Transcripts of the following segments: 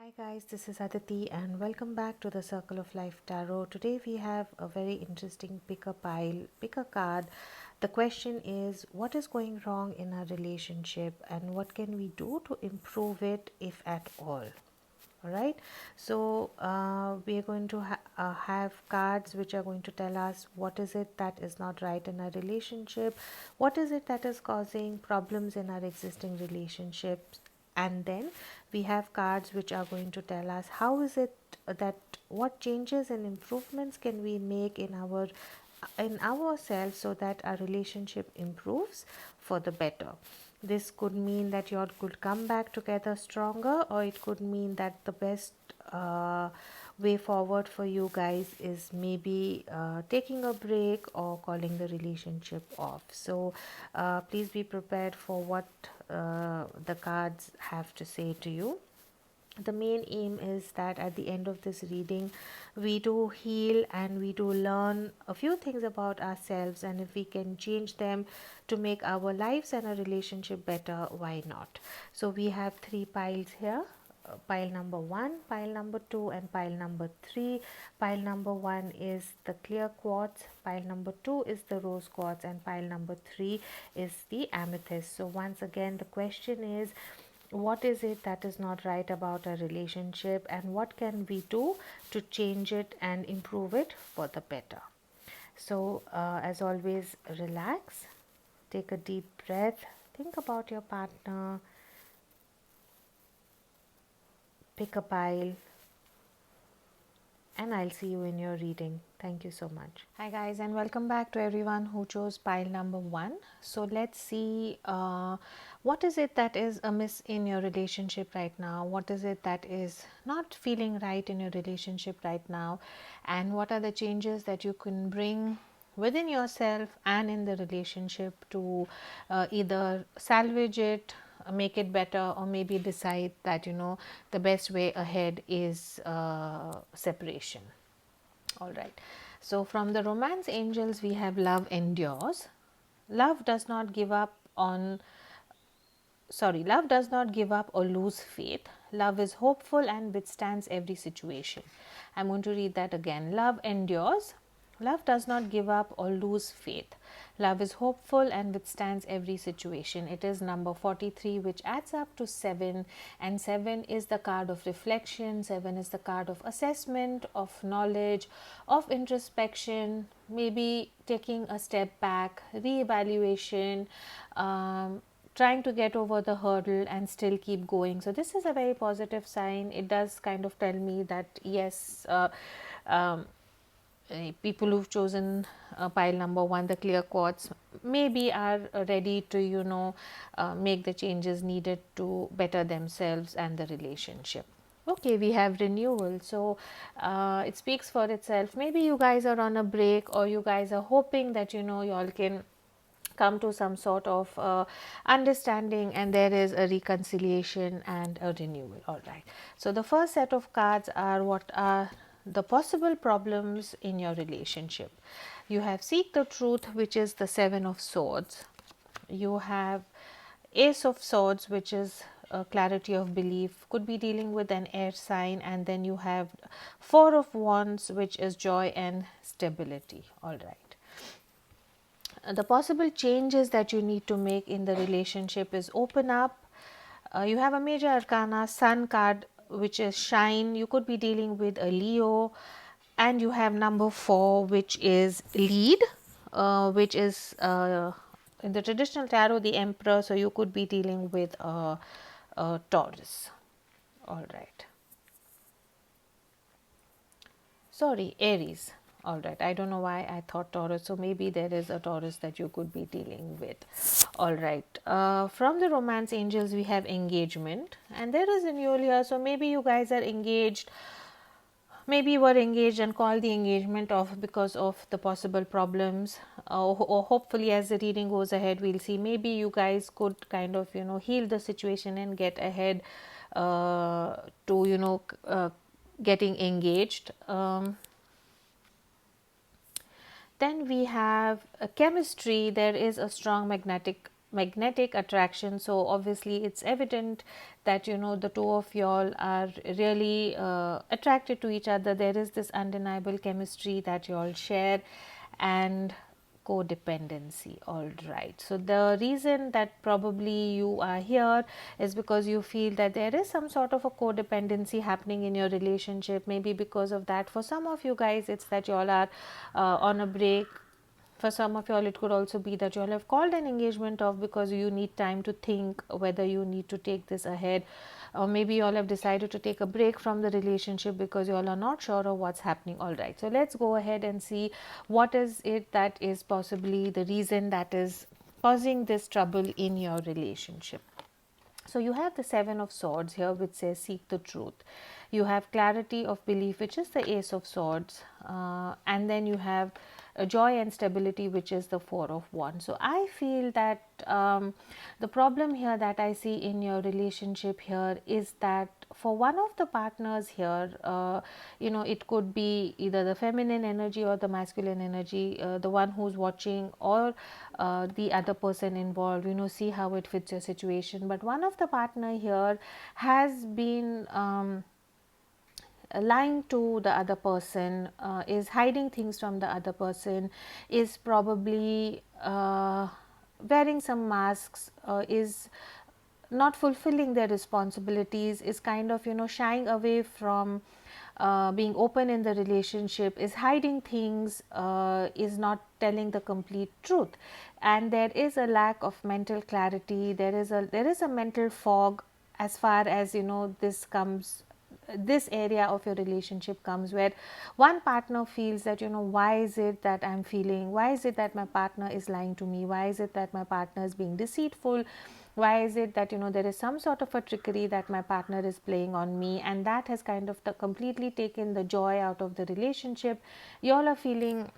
Hi guys, this is Adittee and welcome back to the Circle of Life Tarot. Today we have a very interesting pick a card. The question is, what is going wrong in our relationship and what can we do to improve it, if at all? All right, so we are going to have cards which are going to tell us what is it that is not right in our relationship, what is it that is causing problems in our existing relationships, and then we have cards which are going to tell us how is it that what changes and improvements can we make in ourselves so that our relationship improves for the better. This could mean that you could come back together stronger, or it could mean that the best way forward for you guys is maybe taking a break or calling the relationship off. So please be prepared for what the cards have to say to you. The main aim is that at the end of this reading we do heal and we do learn a few things about ourselves, and if we can change them to make our lives and our relationship better, why not? So we have three piles here. Pile number 1, pile number 2 and pile number 3. Pile number 1 is the clear quartz, pile number 2 is the rose quartz, and pile number 3 is the amethyst. So once again the question is, what is it that is not right about our relationship and what can we do to change it and improve it for the better? So as always, relax, take a deep breath, think about your partner, pick a pile, and I'll see you in your reading. Thank you so much. Hi guys, and welcome back to everyone who chose pile number 1. So let's see what is it that is amiss in your relationship right now, what is it that is not feeling right in your relationship right now, and what are the changes that you can bring within yourself and in the relationship to either salvage it, make it better, or maybe decide that the best way ahead is separation. All right, so from the romance angels we have love endures. Love does not give up on love does not give up or lose faith. Love is hopeful and withstands every situation. I'm going to read that again. Love endures. Love does not give up or lose faith. Love is hopeful and withstands every situation. It is number 43, which adds up to 7, and 7 is the card of reflection. 7 is the card of assessment, of knowledge, of introspection, maybe taking a step back, re-evaluation, trying to get over the hurdle and still keep going. So this is a very positive sign. It does kind of tell me that yes, people who've chosen pile number 1, the clear quartz, maybe are ready to make the changes needed to better themselves and the relationship. Okay, we have renewal. So it speaks for itself. Maybe you guys are on a break, or you guys are hoping that you all can come to some sort of understanding, and there is a reconciliation and a renewal. All right, so the first set of cards are what are the possible problems in your relationship. You have seek the truth, which is the 7 of swords. You have ace of swords, which is clarity of belief, could be dealing with an air sign, and then you have 4 of wands, which is joy and stability. All right, the possible changes that you need to make in the relationship is open up. You have a major arcana sun card, which is shine. You could be dealing with a Leo, and you have number 4, which is lead, which is in the traditional tarot the emperor. So you could be dealing with a Taurus. All right, sorry, Aries. All right, I don't know why I thought Taurus, so maybe there is a Taurus that you could be dealing with. All right, from the romance angels we have engagement, and there is renewal here. So maybe you guys are engaged, maybe you were engaged and called the engagement off because of the possible problems, or hopefully as the reading goes ahead we'll see maybe you guys could kind of heal the situation and get ahead to getting engaged. Then we have chemistry. There is a strong magnetic magnetic attraction. So obviously it's evident that the two of y'all are really attracted to each other. There is this undeniable chemistry that y'all share, and codependency. All right, so the reason that probably you are here is because you feel that there is some sort of a codependency happening in your relationship. Maybe because of that, for some of you guys it's that you all are on a break. For some of y'all, it could also be that you all have called an engagement off because you need time to think whether you need to take this ahead, or maybe you all have decided to take a break from the relationship because you all are not sure of what's happening. All right, so let's go ahead and see what is it that is possibly the reason that is causing this trouble in your relationship. So you have the Seven of Swords here, which says seek the truth. You have clarity of belief, which is the Ace of Swords, and then you have joy and stability, which is the Four of Wands. So I feel that the problem here that I see in your relationship here is that for one of the partners here, it could be either the feminine energy or the masculine energy, the one who's watching, or the other person involved, see how it fits your situation. But one of the partner here has been lying to the other person, is hiding things from the other person, is probably wearing some masks, is not fulfilling their responsibilities, is kind of shying away from being open in the relationship, is hiding things, is not telling the complete truth, and there is a lack of mental clarity. There is a mental fog as far as this area of your relationship comes, where one partner feels that why is it that I'm feeling, why is it that my partner is lying to me, why is it that my partner is being deceitful, why is it that there is some sort of a trickery that my partner is playing on me, and that has kind of completely taken the joy out of the relationship. You all are feeling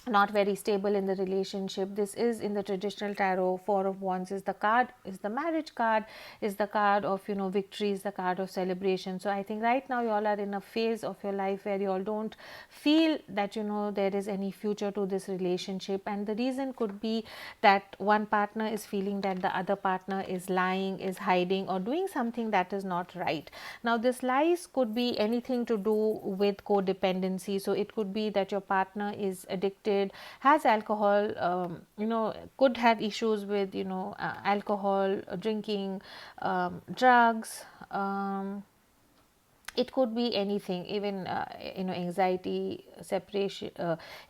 not very stable in the relationship. This is in the traditional tarot. Four of Wands is the card, is the marriage card, is the card of victory, is the card of celebration. So I think right now you all are in a phase of your life where you all don't feel that there is any future to this relationship, and the reason could be that one partner is feeling that the other partner is lying, is hiding, or doing something that is not right. Now this lies could be anything to do with codependency. So it could be that your partner is addicted, has alcohol, could have issues with alcohol, drinking, drugs, it could be anything, even anxiety, separation,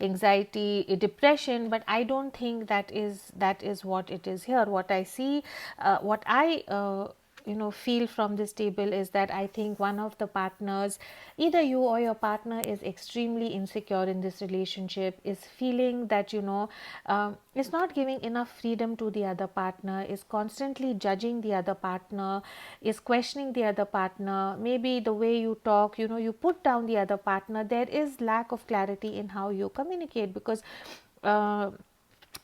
anxiety, depression. But I don't think that is what it is here. What I see, what I feel from this table is that I think one of the partners, either you or your partner, is extremely insecure in this relationship, is feeling that is not giving enough freedom to the other partner, is constantly judging the other partner, is questioning the other partner. Maybe the way you talk, you put down the other partner. There is lack of clarity in how you communicate, because uh,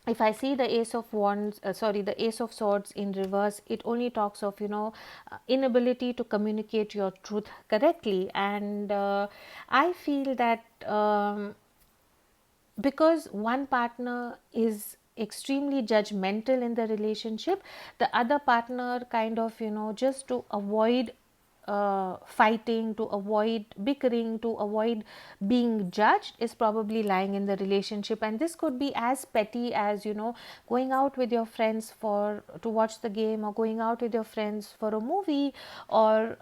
if I see the Ace of Wands, the Ace of Swords in reverse, it only talks of inability to communicate your truth correctly. And I feel that because one partner is extremely judgmental in the relationship, the other partner kind of just to avoid fighting, to avoid bickering, to avoid being judged, is probably lying in the relationship. And this could be as petty as going out with your friends for to watch the game, or going out with your friends for a movie, or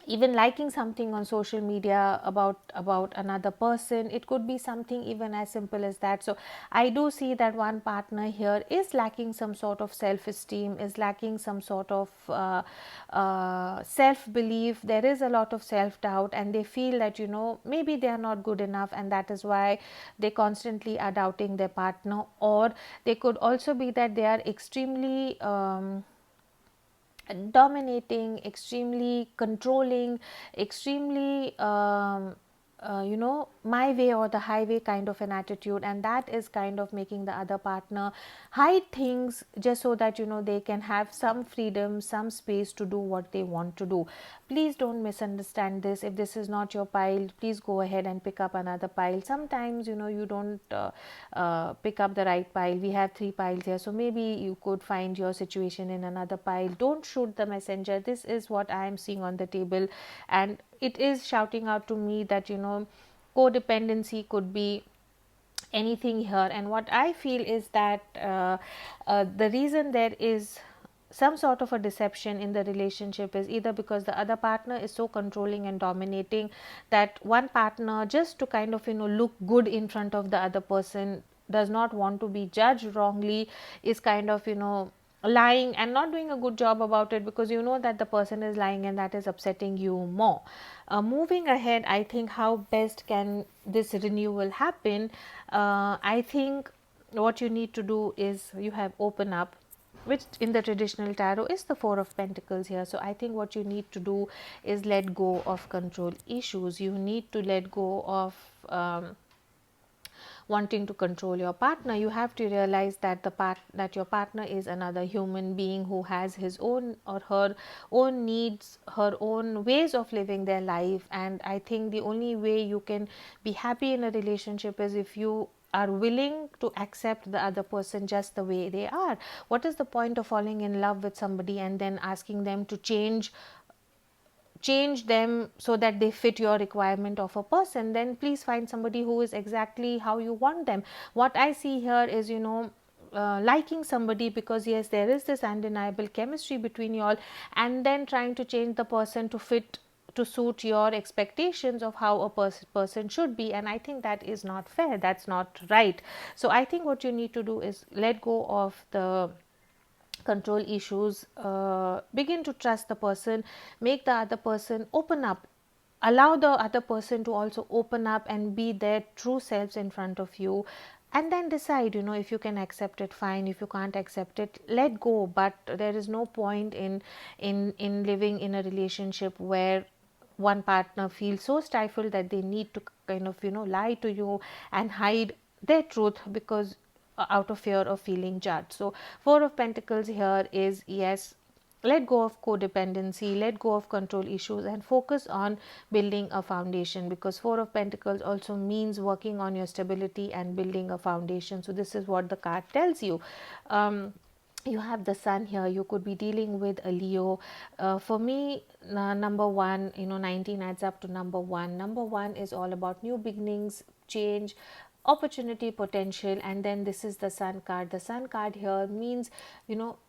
even liking something on social media about another person. It could be something even as simple as that. So I do see that one partner here is lacking some sort of self esteem, is lacking some sort of self belief. There is a lot of self doubt, and they feel that maybe they are not good enough, and that is why they constantly are doubting their partner. Or they could also be that they are extremely dominating, extremely controlling, extremely my way or the highway kind of an attitude, and that is kind of making the other partner hide things just so that they can have some freedom, some space to do what they want to do. Please don't misunderstand this. If this is not your pile, please go ahead and pick up another pile. Sometimes you don't pick up the right pile. We have 3 piles here, so maybe you could find your situation in another pile. Don't shoot the messenger. This is what I am seeing on the table, and it is shouting out to me that codependency could be anything here. And what I feel is that the reason there is some sort of a deception in the relationship is either because the other partner is so controlling and dominating that one partner, just to kind of look good in front of the other person, does not want to be judged wrongly, is kind of lying and not doing a good job about it, because that the person is lying, and that is upsetting you more. Moving ahead, I think how best can this renewal happen? I think what you need to do is you have open up, which in the traditional tarot is the Four of Pentacles here. So I think what you need to do is let go of control issues. You need to let go of wanting to control your partner. You have to realize that that your partner is another human being who has his own or her own needs, her own ways of living their life. And I think the only way you can be happy in a relationship is if you are willing to accept the other person just the way they are. What is the point of falling in love with somebody and then asking them to change them so that they fit your requirement of a person? Then please find somebody who is exactly how you want them. What I see here is liking somebody because yes, there is this undeniable chemistry between you all, and then trying to change the person to fit, to suit your expectations of how a person should be. And I think that is not fair, that's not right. So I think what you need to do is let go of the control issues, begin to trust the person, make the other person open up, allow the other person to also open up and be their true selves in front of you, and then decide, if you can accept it, fine. If you can't accept it, let go. But there is no point in living in a relationship where one partner feels so stifled that they need to kind of lie to you and hide their truth because out of fear of feeling judged. So Four of Pentacles here is, yes, let go of codependency, let go of control issues, and focus on building a foundation, because Four of Pentacles also means working on your stability and building a foundation. So this is what the card tells you. You have the Sun here. You could be dealing with a Leo. For me, number one, 19 adds up to number one. Number one is all about new beginnings, change, opportunity, potential. And then this is the Sun card. The Sun card here means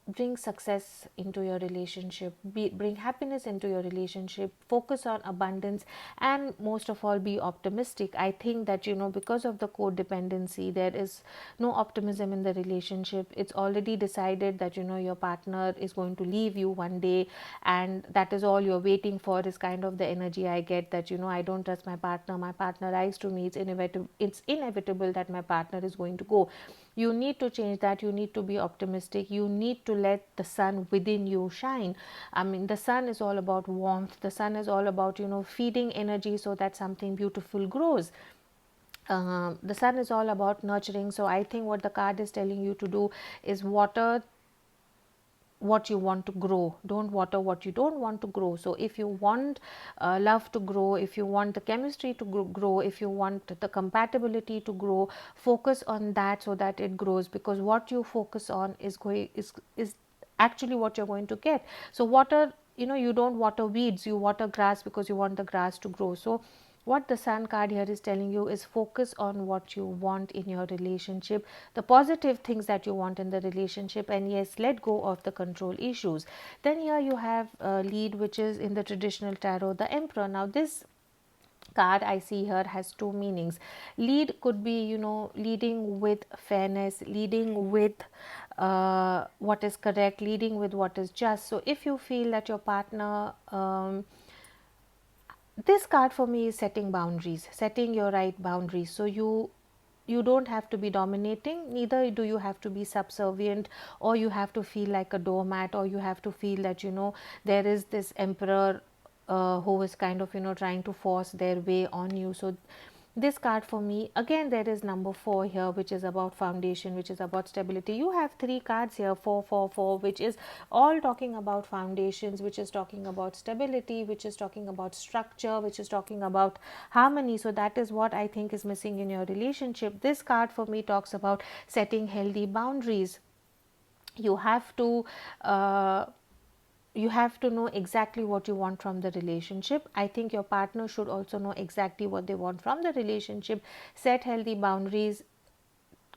bring success into your relationship, bring happiness into your relationship, focus on abundance, and most of all, be optimistic. I think that because of the codependency, there is no optimism in the relationship. It's already decided that your partner is going to leave you one day, and that is all you're waiting for, is kind of the energy I get, that I don't trust my partner, my partner lies to me, it's inevitable that my partner is going to go. You need to change that. You need to be optimistic. You need to let the sun within you shine. I mean, the sun is all about warmth. The sun is all about feeding energy so that something beautiful grows. The sun is all about nurturing. So I think what the card is telling you to do is water what you want to grow, don't water what you don't want to grow. So if you want love to grow, if you want the chemistry to grow, if you want the compatibility to grow, focus on that so that it grows, because what you focus on is actually what you're going to get. So water, you don't water weeds, you water grass because you want the grass to grow. So what the Sun card here is telling you is focus on what you want in your relationship, the positive things that you want in the relationship, and yes, let go of the control issues. Then here you have lead, which is in the traditional tarot, the Emperor. Now this card I see here has two meanings. Lead could be leading with fairness, leading with what is correct, leading with what is just. So if you feel that your partner this card for me is setting boundaries, setting your right boundaries. So you don't have to be dominating, neither do you have to be subservient, or you have to feel like a doormat, or you have to feel that there is this emperor who is kind of trying to force their way on you. So this card for me, again, there is number 4 here, which is about foundation, which is about stability. You have 3 cards here, 4 4 4, which is all talking about foundations, which is talking about stability, which is talking about structure, which is talking about harmony. So that is what I think is missing in your relationship. This card for me talks about setting healthy boundaries. You have to uh, you have to know exactly what you want from the relationship. I think your partner should also know exactly what they want from the relationship. Set healthy boundaries,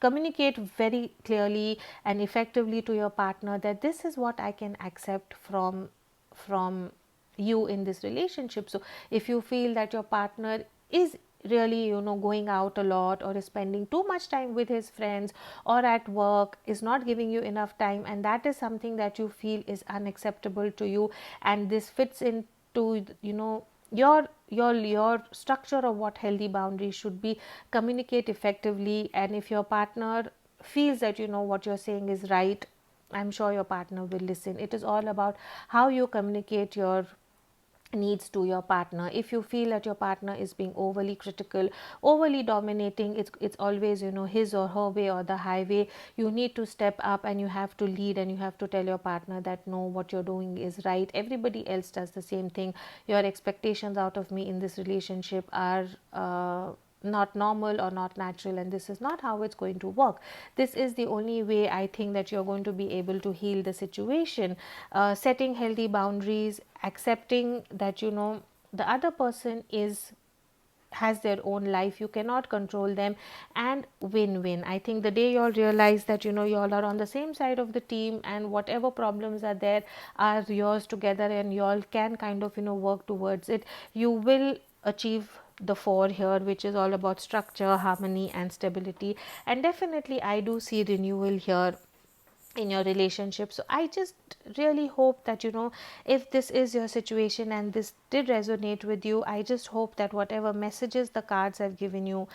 communicate very clearly and effectively to your partner that this is what I can accept from you in this relationship. So if you feel that your partner is really going out a lot, or is spending too much time with his friends, or at work is not giving you enough time, and that is something that you feel is unacceptable to you, and this fits into your structure of what healthy boundaries should be, communicate effectively. And if your partner feels that what you're saying is right, I'm sure your partner will listen. It is all about how you communicate your needs to your partner. If you feel that your partner is being overly critical, overly dominating, it's always his or her way or the highway, you need to step up and you have to lead, and you have to tell your partner that no, what you're doing is right, everybody else does the same thing. Your expectations out of me in this relationship are not normal or not natural, and this is not how it's going to work. This is the only way I think that you're going to be able to heal the situation. Setting healthy boundaries, accepting that the other person has their own life, you cannot control them, and win-win. I think the day you all realize that you all are on the same side of the team, and whatever problems are there are yours together, and you all can kind of work towards it, you will achieve the 4 here, which is all about structure, harmony and stability. And definitely I do see renewal here in your relationship. So I just really hope that if this is your situation and this did resonate with you, I just hope that whatever messages the cards have given you,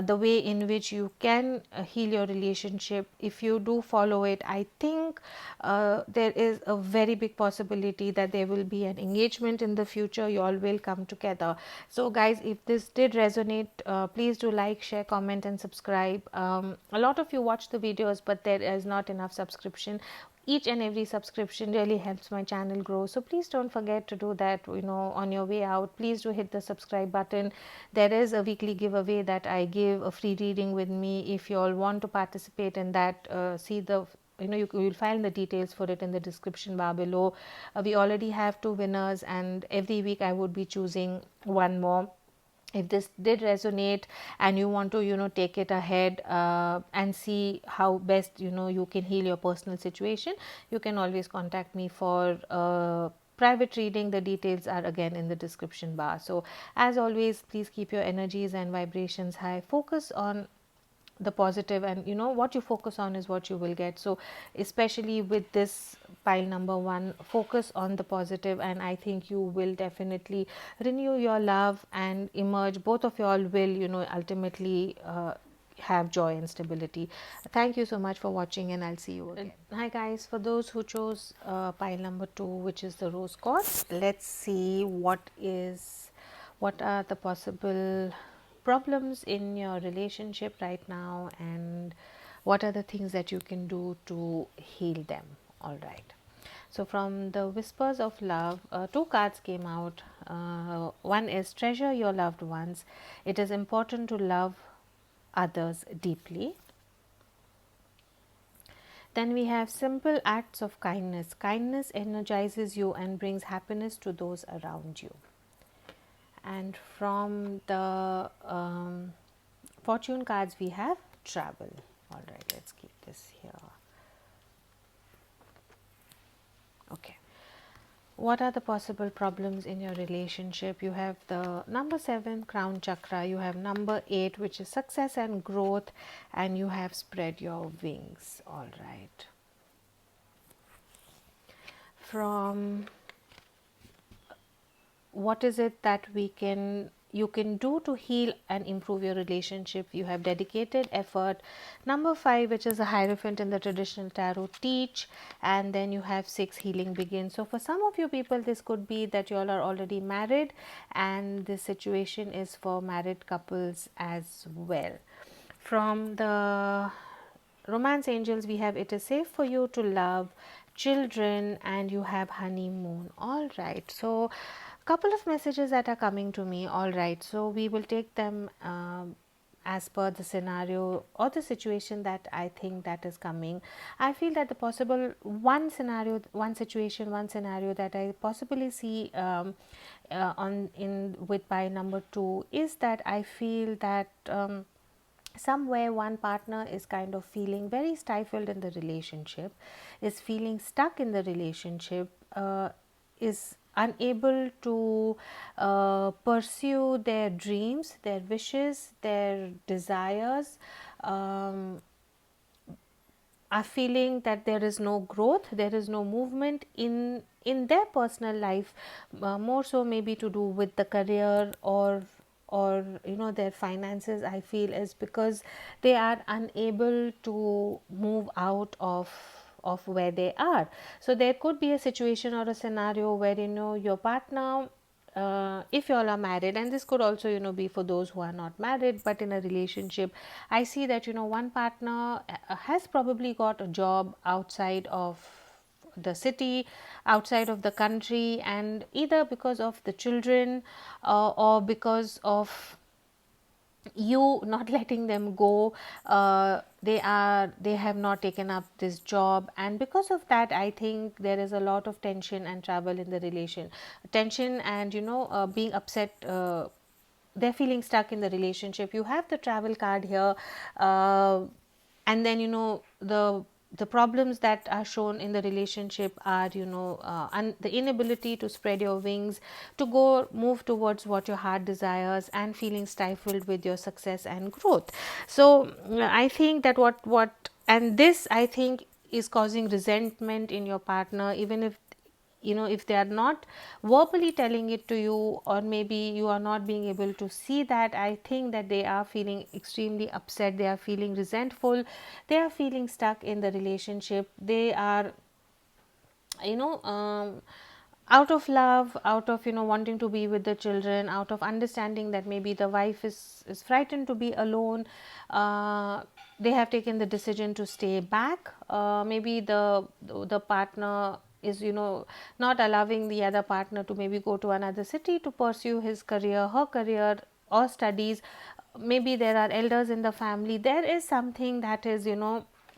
the way in which you can heal your relationship, if you do follow it, I think there is a very big possibility that there will be an engagement in the future. You all will come together. So guys, if this did resonate, please do like, share, comment and subscribe. A lot of you watch the videos, but there is not enough subscription. Each and every subscription really helps my channel grow, so please don't forget to do that. On your way out, please do hit the subscribe button. There is a weekly giveaway that I give, a free reading with me. If you all want to participate in that, see the you will find the details for it in the description bar below. We already have 2 winners, and every week I would be choosing one more. If this did resonate and you want to take it ahead and see how best you can heal your personal situation, you can always contact me for private reading. The details are again in the description bar. So as always, please keep your energies and vibrations high. Focus on the positive, and what you focus on is what you will get. So especially with this pile number 1, focus on the positive, and I think you will definitely renew your love and emerge. Both of you all will ultimately have joy and stability. Thank you so much for watching, and I'll see you again. Hi guys, for those who chose pile number 2, which is the rose quartz, let's see what are the possible problems in your relationship right now, and what are the things that you can do to heal them. All right, so from the whispers of love, 2 cards came out. One is treasure your loved ones. It is important to love others deeply. Then we have simple acts of kindness. Kindness energizes you and brings happiness to those around you. And from the fortune cards we have travel. All right, let's keep this here. Okay, what are the possible problems in your relationship? You have the number 7, crown chakra. You have number 8, which is success and growth, and you have spread your wings. All right, from what is it that we can you can do to heal and improve your relationship. You have dedicated effort. Number 5, which is a hierophant in the traditional tarot, teach. And then you have 6, healing begins. So for some of you people, this could be that you all are already married, and this situation is for married couples as well. From the romance angels, we have it is safe for you to love, children, and you have honeymoon. All right, so couple of messages that are coming to me. All right, so we will take them as per the scenario or the situation that I think that is coming. I feel that the possible one scenario, one situation, one scenario that I possibly see on in with by number 2 is that I feel that somewhere one partner is kind of feeling very stifled in the relationship, is feeling stuck in the relationship, is unable to pursue their dreams, their wishes, their desires, are feeling that there is no growth, there is no movement in their personal life, more so maybe to do with the career or their finances. I feel is because they are unable to move out of where they are. So there could be a situation or a scenario where your partner, if you all are married, and this could also be for those who are not married but in a relationship, I see that one partner has probably got a job outside of the city, outside of the country, and either because of the children or because of you not letting them go, they have not taken up this job, and because of that I think there is a lot of tension and trouble in the relation, tension and being upset, they're feeling stuck in the relationship. You have the travel card here, and then the problems that are shown in the relationship are the inability to spread your wings, to go move towards what your heart desires, and feeling stifled with your success and growth. So I think that what and this I think is causing resentment in your partner, even if if they are not verbally telling it to you, or maybe you are not being able to see that. I think that they are feeling extremely upset, they are feeling resentful, they are feeling stuck in the relationship. They are you know out of love, out of wanting to be with the children, out of understanding that maybe the wife is frightened to be alone, they have taken the decision to stay back. Maybe the partner is not allowing the other partner to maybe go to another city to pursue his career, her career, or studies. Maybe there are elders in the family. There is something that is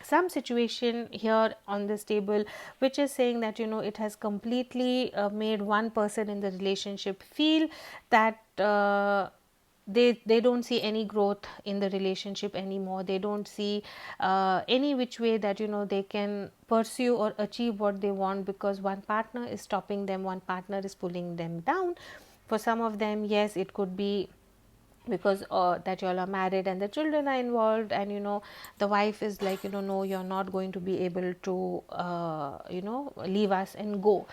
some situation here on this table which is saying that it has completely made one person in the relationship feel that they don't see any growth in the relationship anymore. They don't see any which way that they can pursue or achieve what they want, because one partner is stopping them, one partner is pulling them down. For some of them, yes, it could be because that you all are married and the children are involved, and the wife is like no, you're not going to be able to leave us and go.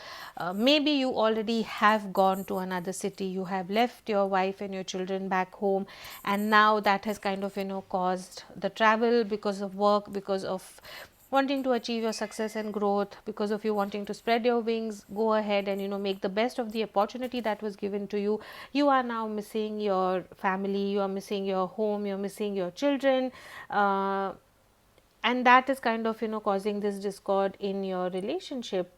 Maybe you already have gone to another city, you have left your wife and your children back home, and now that has kind of caused the travel because of work, because of wanting to achieve your success and growth, because of you wanting to spread your wings. Go ahead and make the best of the opportunity that was given to you. You are now missing your family, you are missing your home, you're missing your children, and that is kind of causing this discord in your relationship.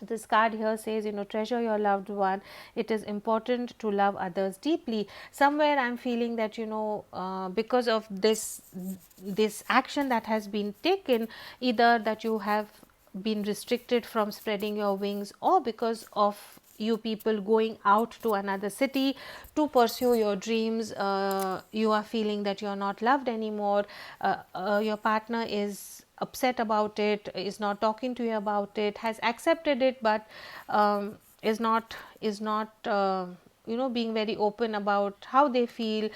This card here says treasure your loved one. It is important to love others deeply. Somewhere I'm feeling that because of this action that has been taken, either that you have been restricted from spreading your wings, or because of you people going out to another city to pursue your dreams, you are feeling that you are not loved anymore. Your partner is upset about it, is not talking to you about it, has accepted it, but is not being very open about how they feel.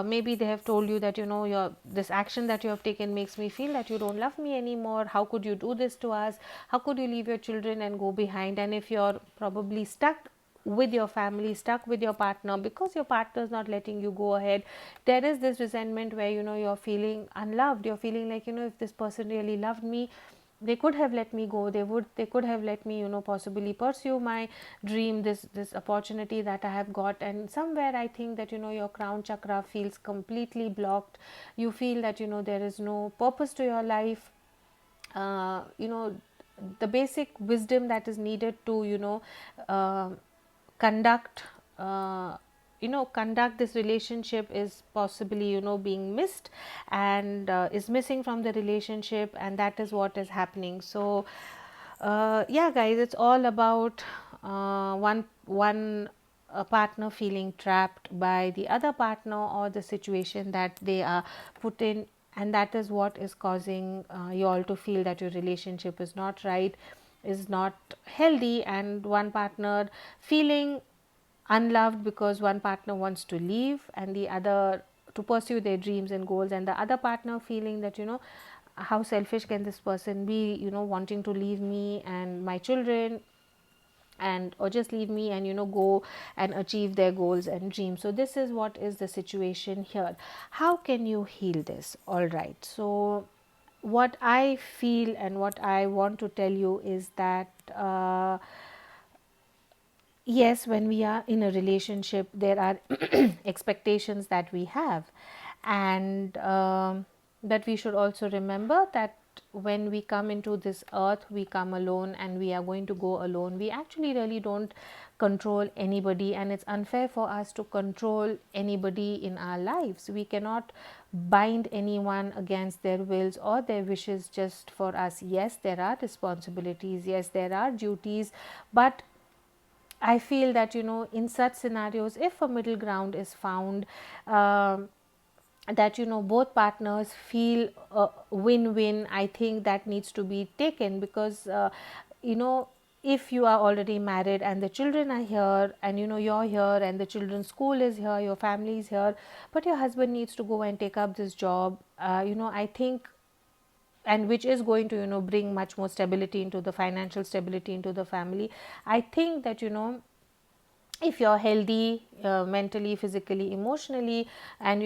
Maybe they have told you that your this action that you have taken makes me feel that you don't love me anymore. How could you do this to us? How could you leave your children and go behind? And if you're probably stuck with your family, stuck with your partner because your partner is not letting you go ahead. There is this resentment where you're feeling unloved, you're feeling like if this person really loved me, they could have let me go, they could have let me possibly pursue my dream, this opportunity that I have got. And somewhere I think that your crown chakra feels completely blocked. You feel that there is no purpose to your life. You know the basic wisdom that is needed to uh, conduct conduct this relationship is possibly being missed, and is missing from the relationship, and that is what is happening. So yeah guys, it's all about one a partner feeling trapped by the other partner or the situation that they are put in, and that is what is causing you all to feel that your relationship is not right, is not healthy, and one partner feeling unloved because one partner wants to leave and the other to pursue their dreams and goals, and the other partner feeling that how selfish can this person be, wanting to leave me and my children, and or just leave me and go and achieve their goals and dreams. So this is what is the situation here. How can you heal this? All right, so what I feel and what I want to tell you is that yes, when we are in a relationship there are expectations that we have, and that we should also remember that when we come into this earth we come alone and we are going to go alone. We actually really don't control anybody, and it's unfair for us to control anybody in our lives. We cannot bind anyone against their wills or their wishes just for us. Yes, there are responsibilities, yes there are duties, but I feel that in such scenarios, if a middle ground is found, that both partners feel win-win, I think that needs to be taken, because you know if you are already married and the children are here, and you're here and the children's school is here, your family is here, but your husband needs to go and take up this job, I think, and which is going to bring much more stability into the financial stability into the family. I think that if you're healthy mentally, physically, emotionally, and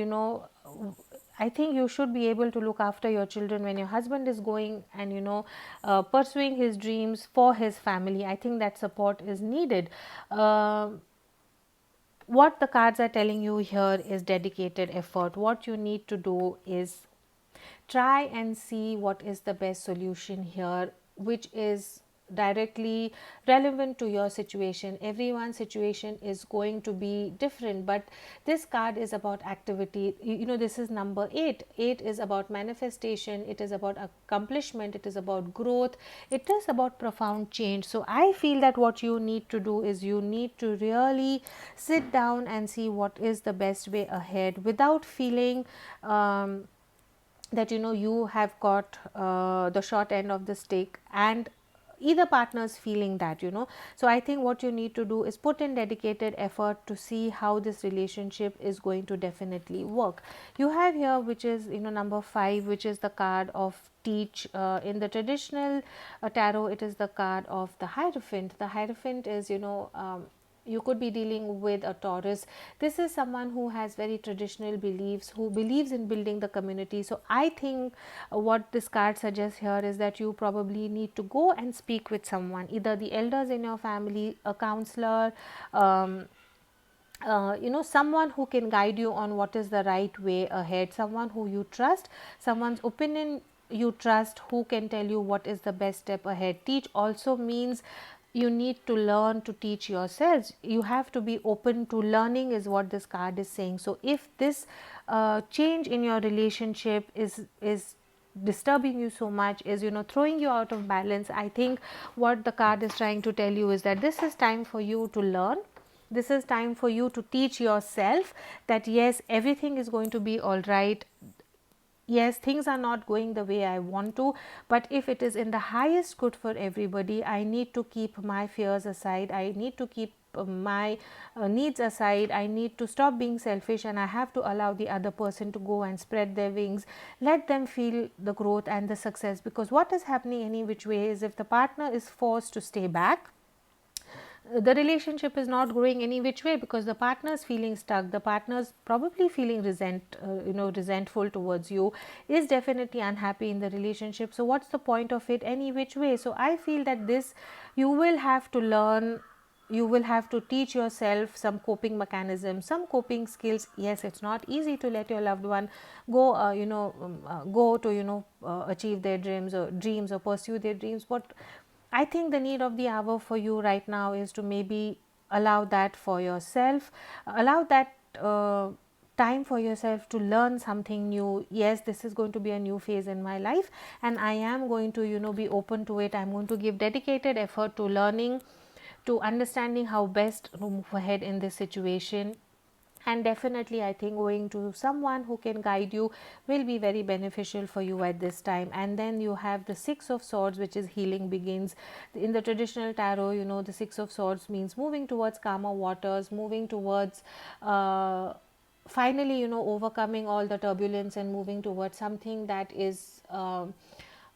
I think you should be able to look after your children when your husband is going and pursuing his dreams for his family. I think that support is needed. What the cards are telling you here is dedicated effort. What you need to do is try and see what is the best solution here, which is directly relevant to your situation. Everyone's situation is going to be different, but this card is about activity. This is number 8. 8 is about manifestation, it is about accomplishment, it is about growth, it is about profound change. So I feel that what you need to do is you need to really sit down and see what is the best way ahead without feeling that you have got the short end of the stick, and either partners feeling that. So I think what you need to do is put in dedicated effort to see how this relationship is going to definitely work. You have here, which is number 5, which is the card of teach. In the traditional tarot, it is the card of the Hierophant. The Hierophant is you could be dealing with a Taurus. This is someone who has very traditional beliefs, who believes in building the community. So I think what this card suggests here is that you probably need to go and speak with someone, either the elders in your family, a counselor, someone who can guide you on what is the right way ahead, someone who you trust, someone's opinion you trust, who can tell you what is the best step ahead. Teach also means you need to learn to teach yourselves. You have to be open to learning, is what this card is saying. So if this change in your relationship is disturbing you so much, is throwing you out of balance, I think what the card is trying to tell you is that this is time for you to learn. This is time for you to teach yourself that yes, everything is going to be all right. Yes, things are not going the way I want to, but if it is in the highest good for everybody, I need to keep my fears aside, I need to keep my needs aside, I need to stop being selfish, and I have to allow the other person to go and spread their wings. Let them feel the growth and the success, because what is happening any which way is, if the partner is forced to stay back, the relationship is not growing any which way, because the partner is feeling stuck, the partner is probably feeling resentful towards you, is definitely unhappy in the relationship. So what's the point of it any which way? So I feel that this, you will have to learn, you will have to teach yourself some coping mechanisms, some coping skills. Yes, it's not easy to let your loved one go, go to, achieve their dreams or pursue their dreams, but I think the need of the hour for you right now is to maybe allow that for yourself, allow that time for yourself to learn something new. Yes, this is going to be a new phase in my life, and I am going to, be open to it. I'm going to give dedicated effort to learning, to understanding how best to move ahead in this situation. And definitely I think going to someone who can guide you will be very beneficial for you at this time. And then you have the Six of Swords, which is healing begins. In the traditional tarot, the Six of Swords means moving towards calmer waters, moving towards finally, overcoming all the turbulence and moving towards something that is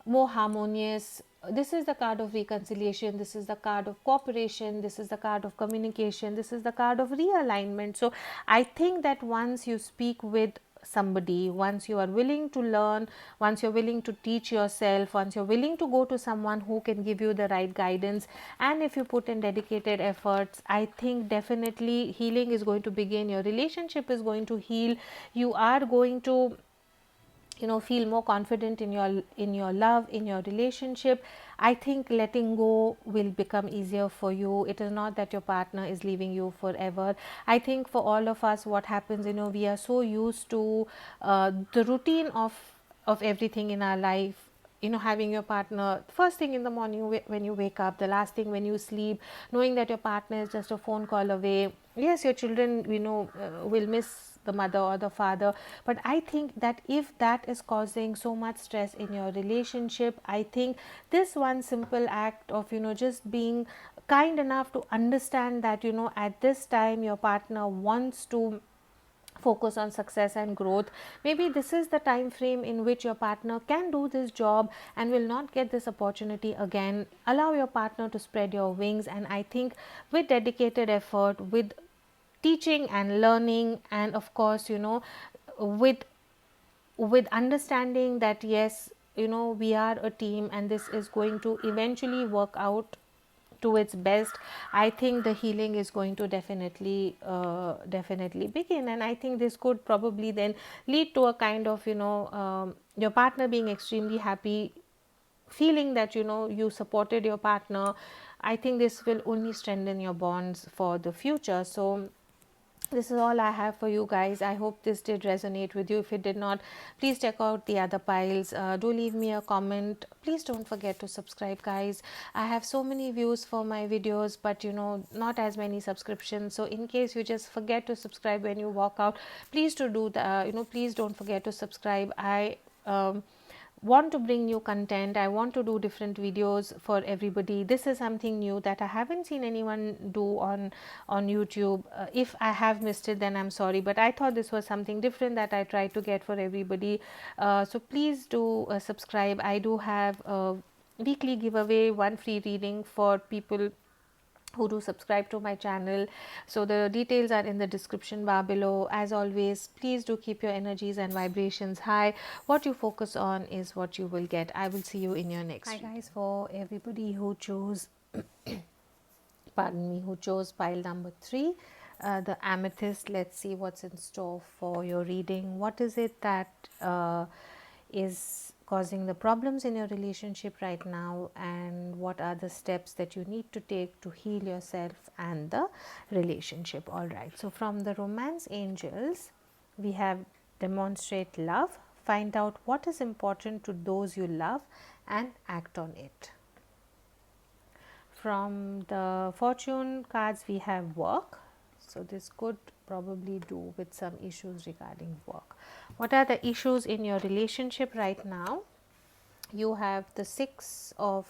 more harmonious. This is the card of reconciliation, this is the card of cooperation, this is the card of communication, this is the card of realignment. So I think that once you speak with somebody, once you are willing to learn, once you're willing to teach yourself, once you're willing to go to someone who can give you the right guidance, and if you put in dedicated efforts, I think definitely healing is going to begin. Your relationship is going to heal. You are going to, feel more confident in your love, in your relationship. I think letting go will become easier for you. It is not that your partner is leaving you forever. I think for all of us, what happens, we are so used to the routine of everything in our life, having your partner first thing in the morning when you wake up, the last thing when you sleep, knowing that your partner is just a phone call away. Yes, your children, will miss the mother or the father, but I think that if that is causing so much stress in your relationship, I think this one simple act of, just being kind enough to understand that, at this time your partner wants to focus on success and growth. Maybe this is the time frame in which your partner can do this job and will not get this opportunity again. Allow your partner to spread your wings, and I think with dedicated effort, with teaching and learning, and of course, with understanding that yes, we are a team and this is going to eventually work out to its best, I think the healing is going to definitely begin. And I think this could probably then lead to a kind of, your partner being extremely happy, feeling that, you supported your partner. I think this will only strengthen your bonds for the future. So this is all I have for you guys. I hope this did resonate with you. If it did not, please check out the other piles. Do leave me a comment. Please don't forget to subscribe, guys. I have so many views for my videos, but not as many subscriptions. So in case you just forget to subscribe when you walk out, please do that. Please don't forget to subscribe. I want to bring new content. I want to do different videos for everybody. This is something new that I haven't seen anyone do on YouTube. If I have missed it, then I'm sorry, but I thought this was something different that I tried to get for everybody. So please do subscribe. I do have a weekly giveaway, one free reading for people who do subscribe to my channel. So the details are in the description bar below. As always, please do keep your energies and vibrations high. What you focus on is what you will get. I will see you in your next. Hi guys, for everybody who chose who chose pile number 3, the amethyst. Let's see what's in store for your reading. What is it that is causing the problems in your relationship right now, and what are the steps that you need to take to heal yourself and the relationship? All right, so from the romance angels, we have demonstrate love, find out what is important to those you love and act on it. From the fortune cards, we have work. So this could probably do with some issues regarding work. What are the issues in your relationship right now? You have the 6 of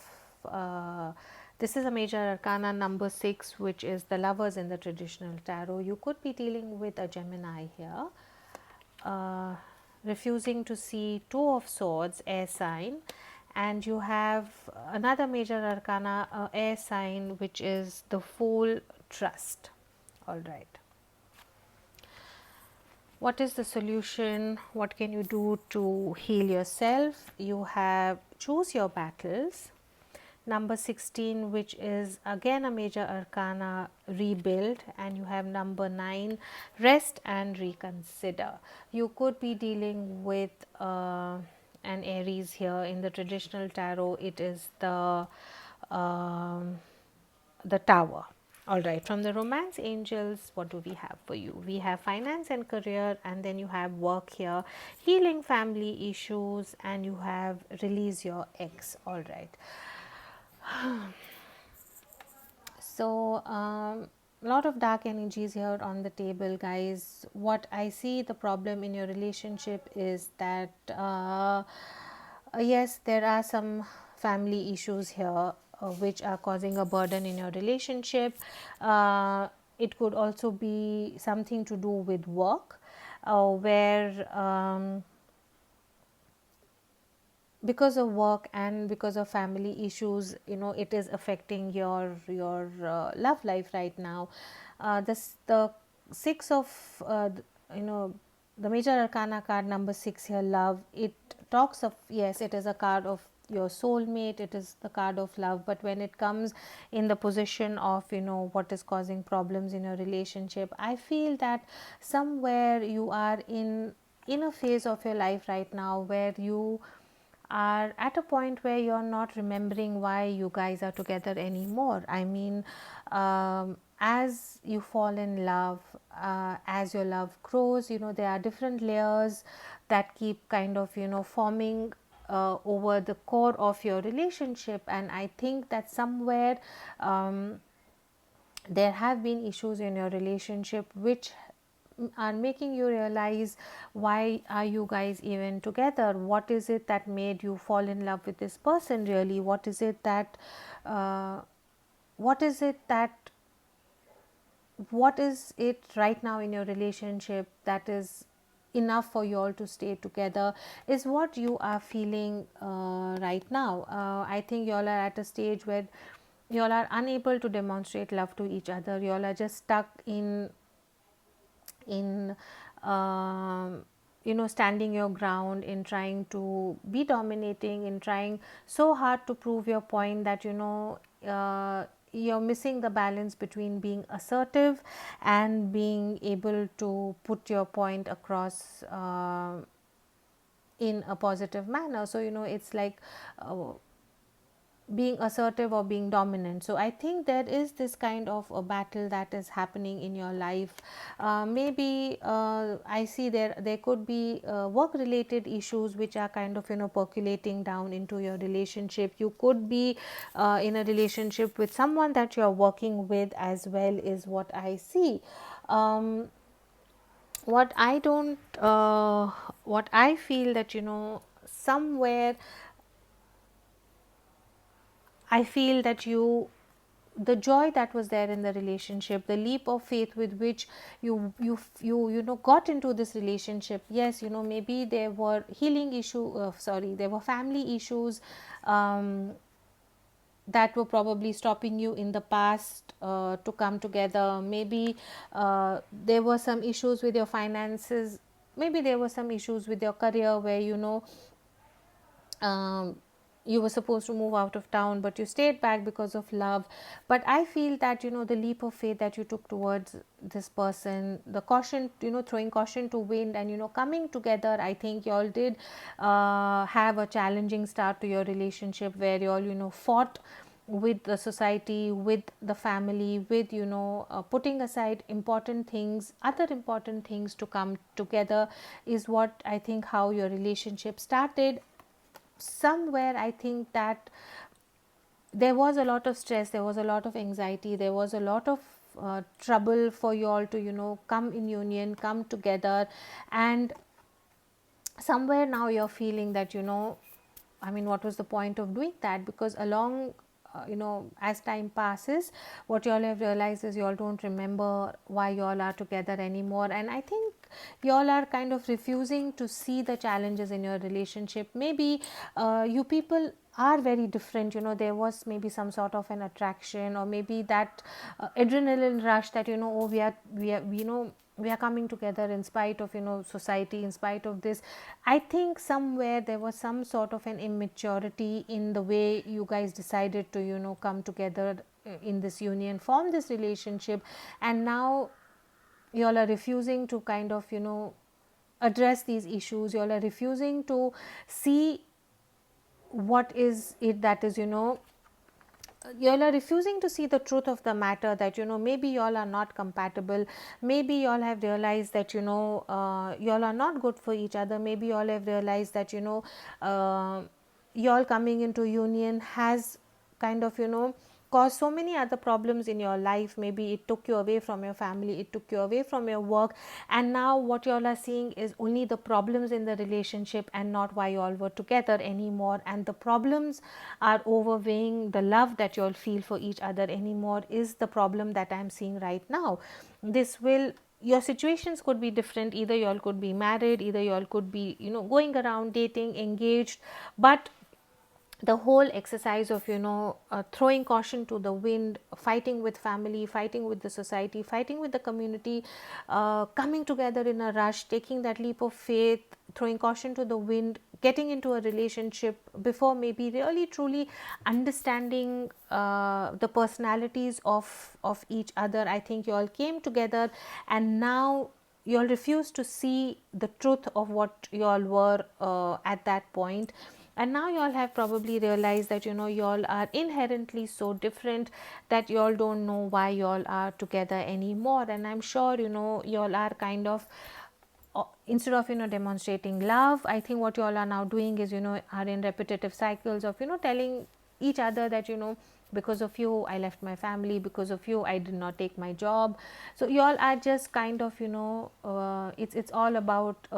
this is a major arcana number 6, which is the lovers in the traditional tarot. You could be dealing with a Gemini here, refusing to see 2 of swords, air sign, and you have another major arcana, air sign, which is the Fool, trust. All right. What is the solution? What can you do to heal yourself? You have choose your battles. Number 16, which is again a major arcana, rebuild, and you have number 9, rest and reconsider. You could be dealing with an Aries here. In the traditional tarot, it is um, the Tower. All right, from the romance angels, what do we have for you? We have finance and career, and then you have work here, healing family issues, and you have release your ex. All right. So, lot of dark energies here on the table, guys. What I see, the problem in your relationship is that yes, there are some family issues here which are causing a burden in your relationship. It could also be something to do with work, where because of work and because of family issues, it is affecting your love life right now. This the 6 of you know the major arcana card number 6 here, love. It talks of, yes, it is a card of your soulmate, it is the card of love, but when it comes in the position of what is causing problems in your relationship, I feel that somewhere you are in a phase of your life right now where you are at a point where you're not remembering why you guys are together anymore. I mean, as you fall in love, as your love grows, there are different layers that keep kind of forming over the core of your relationship, and I think that somewhere there have been issues in your relationship which are making you realize, why are you guys even together? What is it that made you fall in love with this person really? What is it that uh, what is it that what is it right now in your relationship that is enough for you all to stay together, is what you are feeling right now. I think you all are at a stage where you all are unable to demonstrate love to each other. You all are just stuck in standing your ground, in trying to be dominating, in trying so hard to prove your point that you're missing the balance between being assertive and being able to put your point across in a positive manner. So it's like being assertive or being dominant. So I think there is this kind of a battle that is happening in your life. Maybe I see there could be work related issues which are kind of percolating down into your relationship. You could be in a relationship with someone that you're working with as well, is what I see. What I don't what I feel that somewhere I feel that the joy that was there in the relationship, the leap of faith with which you got into this relationship. Yes, maybe there were there were family issues that were probably stopping you in the past to come together. Maybe there were some issues with your finances. Maybe there were some issues with your career where um, you were supposed to move out of town, but you stayed back because of love. But I feel that the leap of faith that you took towards this person, the caution, throwing caution to wind, and coming together, I think you all did have a challenging start to your relationship where you all fought with the society, with the family, with putting aside important things, other important things to come together, is what I think how your relationship started. Somewhere I think that there was a lot of stress, there was a lot of anxiety, there was a lot of trouble for you all to come in union, come together, and somewhere now you're feeling that I mean, what was the point of doing that? Because along as time passes, what you all have realized is you all don't remember why you all are together anymore, and I think you all are kind of refusing to see the challenges in your relationship. Maybe you people are very different. There was maybe some sort of an attraction, or maybe that adrenaline rush that, oh, we are coming together in spite of, society, in spite of this. I think somewhere there was some sort of an immaturity in the way you guys decided to, come together in this union, form this relationship. And now you all are refusing to kind of, address these issues. You all are refusing to see what is it that is, y'all are refusing to see the truth of the matter, that, maybe y'all are not compatible. Maybe y'all have realized that, y'all are not good for each other. Maybe y'all have realized that, y'all coming into union has kind of, cause so many other problems in your life. Maybe it took you away from your family, it took you away from your work, and now what you all are seeing is only the problems in the relationship and not why you all were together anymore. And the problems are overweighing the love that you all feel for each other anymore, is the problem that I'm seeing right now. This will, your situations could be different. Either you all could be married, either you all could be, going around dating, engaged, but the whole exercise of, throwing caution to the wind, fighting with family, fighting with the society, fighting with the community, coming together in a rush, taking that leap of faith, throwing caution to the wind, getting into a relationship before maybe really truly understanding the personalities of each other. I think you all came together, and now you all refuse to see the truth of what you all were at that point. And now you all have probably realized that, you all are inherently so different that you all don't know why you all are together anymore. And I'm sure, you all are kind of, instead of, demonstrating love, I think what you all are now doing is, are in repetitive cycles of, telling each other that, because of you I left my family, because of you I did not take my job. So you all are just kind of, it's all about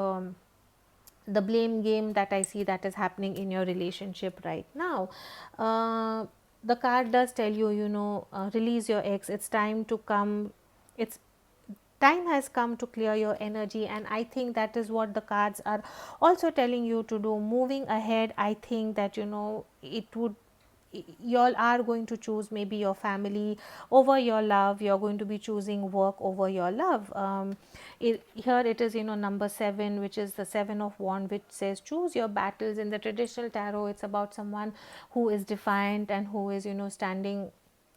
the blame game that I see that is happening in your relationship right now. The card does tell you, release your ex. It's time to come. It's time has come to clear your energy, and I think that is what the cards are also telling you to do. Moving ahead, I think that, it would, y'all are going to choose maybe your family over your love. You're going to be choosing work over your love. Here it is, number 7, which is the 7 of Wands, which says choose your battles. In the traditional tarot, it's about someone who is defiant and who is,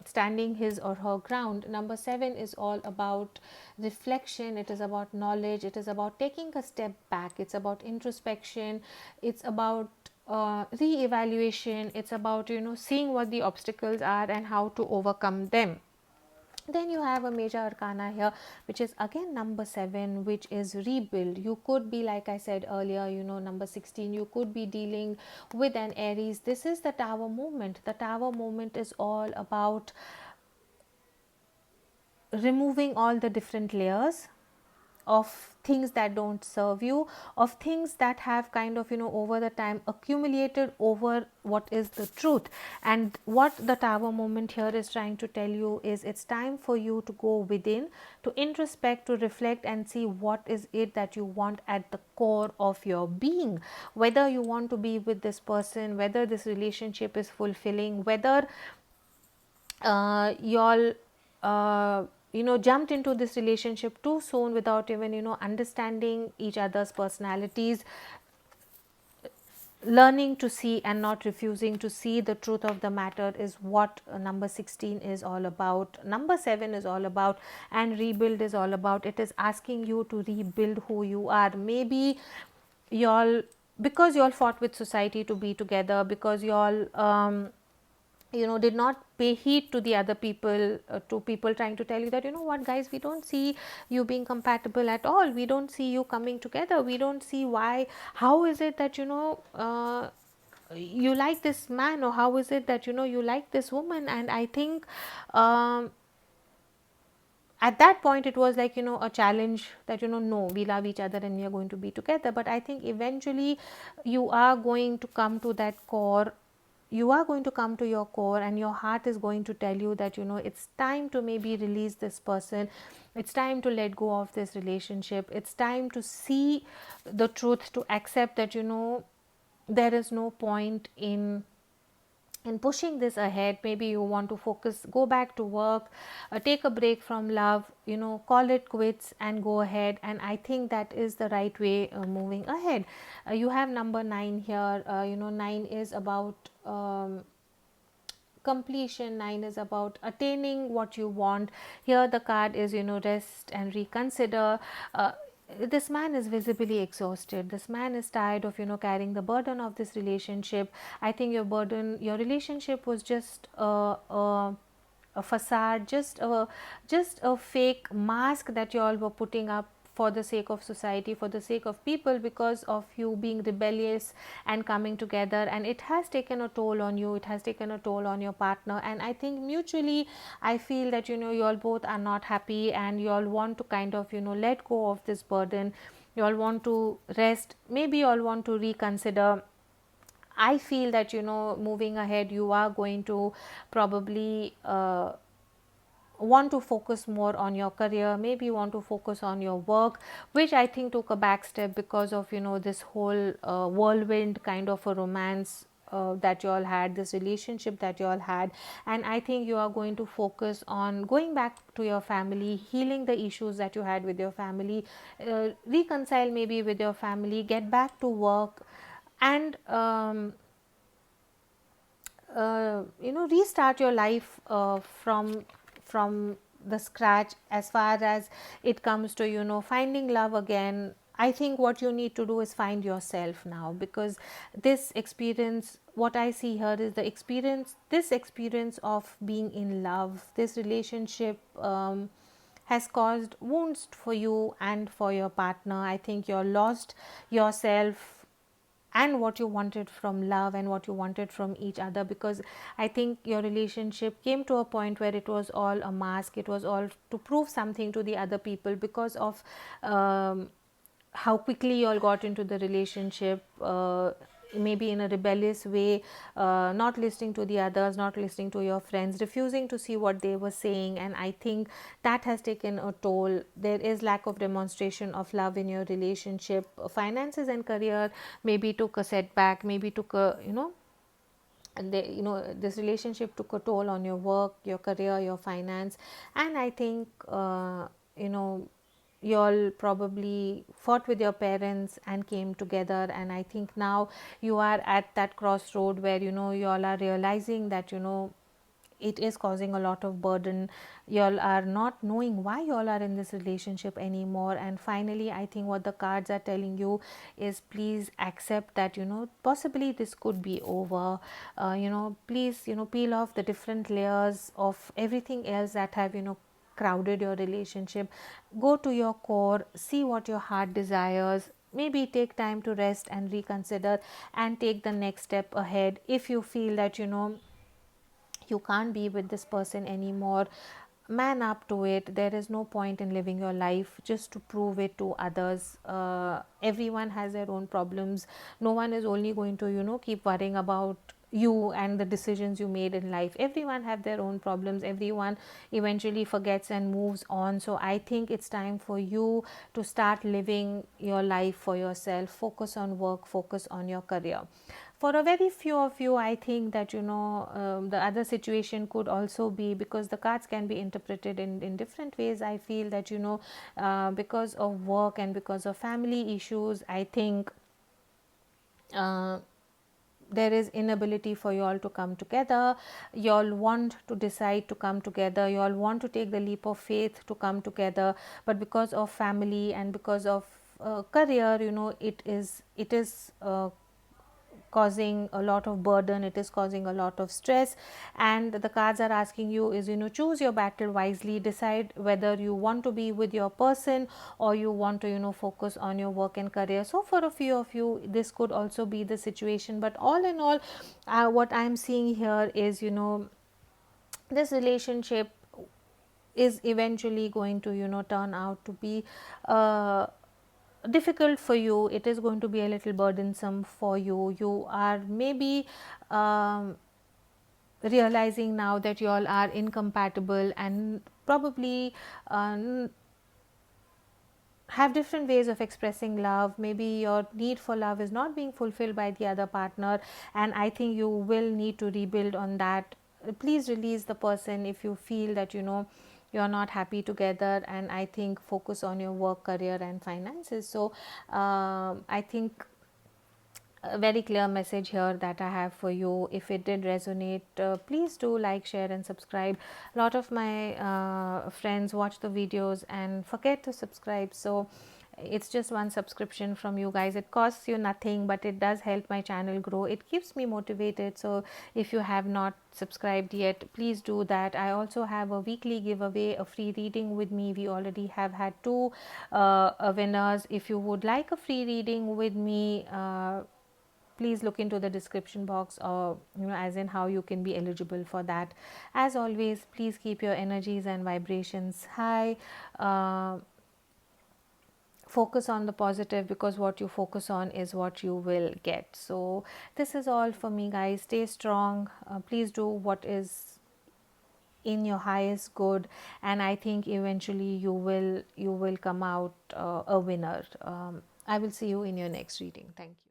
standing his or her ground. Number 7 is all about reflection. It is about knowledge. It is about taking a step back. It's about introspection. It's about re-evaluation. It's about, seeing what the obstacles are and how to overcome them. Then you have a major arcana here, which is again number 7, which is rebuild. You could be, like I said earlier, number 16, you could be dealing with an Aries. This is the Tower movement. The Tower movement is all about removing all the different layers of things that don't serve you, of things that have kind of, over the time accumulated over what is the truth. And what the Tower moment here is trying to tell you is, it's time for you to go within, to introspect, to reflect, and see what is it that you want at the core of your being. Whether you want to be with this person, whether this relationship is fulfilling, whether y'all jumped into this relationship too soon without even, understanding each other's personalities, learning to see and not refusing to see the truth of the matter, is what number 16 is all about, number 7 is all about, and rebuild is all about. It is asking you to rebuild who you are. Maybe y'all, because y'all fought with society to be together, because y'all did not pay heed to the other people, to people trying to tell you that, what guys, we don't see you being compatible at all, we don't see you coming together, we don't see why, how is it that, you like this man, or how is it that, you like this woman. And I think at that point it was like, a challenge that, no, we love each other and we are going to be together. But I think eventually you are going to come to that core, you are going to come to your core, and your heart is going to tell you that, it's time to maybe release this person, it's time to let go of this relationship, it's time to see the truth, to accept that, there is no point in in pushing this ahead. Maybe you want to focus, go back to work, take a break from love, call it quits and go ahead. And I think that is the right way moving ahead. You have number 9 here. 9 is about completion. 9 is about attaining what you want. Here the card is, rest and reconsider. This man is visibly exhausted. This man is tired of, carrying the burden of this relationship. I think your relationship was just a facade, just a fake mask that you all were putting up for the sake of society, for the sake of people, because of you being rebellious and coming together. And it has taken a toll on you, it has taken a toll on your partner. And I think mutually, I feel that, you all both are not happy, and you all want to kind of, let go of this burden. You all want to rest, maybe you all want to reconsider. I feel that, moving ahead, you are going to probably want to focus more on your career. Maybe you want to focus on your work, which I think took a back step because of, this whole whirlwind kind of a romance that you all had, this relationship that you all had. And I think you are going to focus on going back to your family, healing the issues that you had with your family, reconcile maybe with your family, get back to work, and restart your life from the scratch. As far as it comes to, finding love again, I think what you need to do is find yourself now, because this experience, what I see here is the experience, this experience of being in love, this relationship has caused wounds for you and for your partner. I think you're lost yourself and what you wanted from love and what you wanted from each other, because I think your relationship came to a point where it was all a mask, it was all to prove something to the other people, because of how quickly you all got into the relationship, maybe in a rebellious way, not listening to the others, not listening to your friends, refusing to see what they were saying. And I think that has taken a toll. There is lack of demonstration of love in your relationship. Finances and career maybe took a setback, maybe took a, and this relationship took a toll on your work, your career, your finance. And I think you know you all probably fought with your parents and came together. And I think now you are at that crossroad where, you all are realizing that, it is causing a lot of burden. Y'all are not knowing why y'all are in this relationship anymore. And finally, I think what the cards are telling you is, please accept that, possibly this could be over. Please, peel off the different layers of everything else that have, crowded your relationship. Go to your core, see what your heart desires, maybe take time to rest and reconsider, and take the next step ahead. If you feel that, you can't be with this person anymore, man up to it. There is no point in living your life just to prove it to others. Everyone has their own problems. No one is only going to, keep worrying about you and the decisions you made in life. Everyone have their own problems. Everyone eventually forgets and moves on. So I think it's time for you to start living your life for yourself. Focus on work, focus on your career. For a very few of you, I think that, the other situation could also be, because the cards can be interpreted in different ways. I feel that, because of work and because of family issues, I think uh, there is inability for you all to come together. You all want to decide to come together, you all want to take the leap of faith to come together, but because of family and because of career, it is causing a lot of burden, it is causing a lot of stress. And the cards are asking you is, choose your battle wisely, decide whether you want to be with your person or you want to, focus on your work and career. So for a few of you, this could also be the situation. But all in all, what I'm seeing here is, this relationship is eventually going to, turn out to be difficult for you. It is going to be a little burdensome for you. You are maybe realizing now that you all are incompatible, and probably have different ways of expressing love. Maybe your need for love is not being fulfilled by the other partner, and I think you will need to rebuild on that. Please release the person if you feel that you're not happy together, and I think focus on your work, career and finances. So I think a very clear message here that I have for you. If it did resonate, please do like, share, and subscribe. A lot of my friends watch the videos and forget to subscribe. So it's just one subscription from you guys. It costs you nothing, but it does help my channel grow. It keeps me motivated. So if you have not subscribed yet, please do that. I also have a weekly giveaway, a free reading with me. We already have had two winners. If you would like a free reading with me, please look into the description box, or as in how you can be eligible for that. As always, please keep your energies and vibrations high. Focus on the positive, because what you focus on is what you will get. So this is all for me, guys. Stay strong. Please do what is in your highest good, and I think eventually you will come out a winner. I will see you in your next reading. Thank you.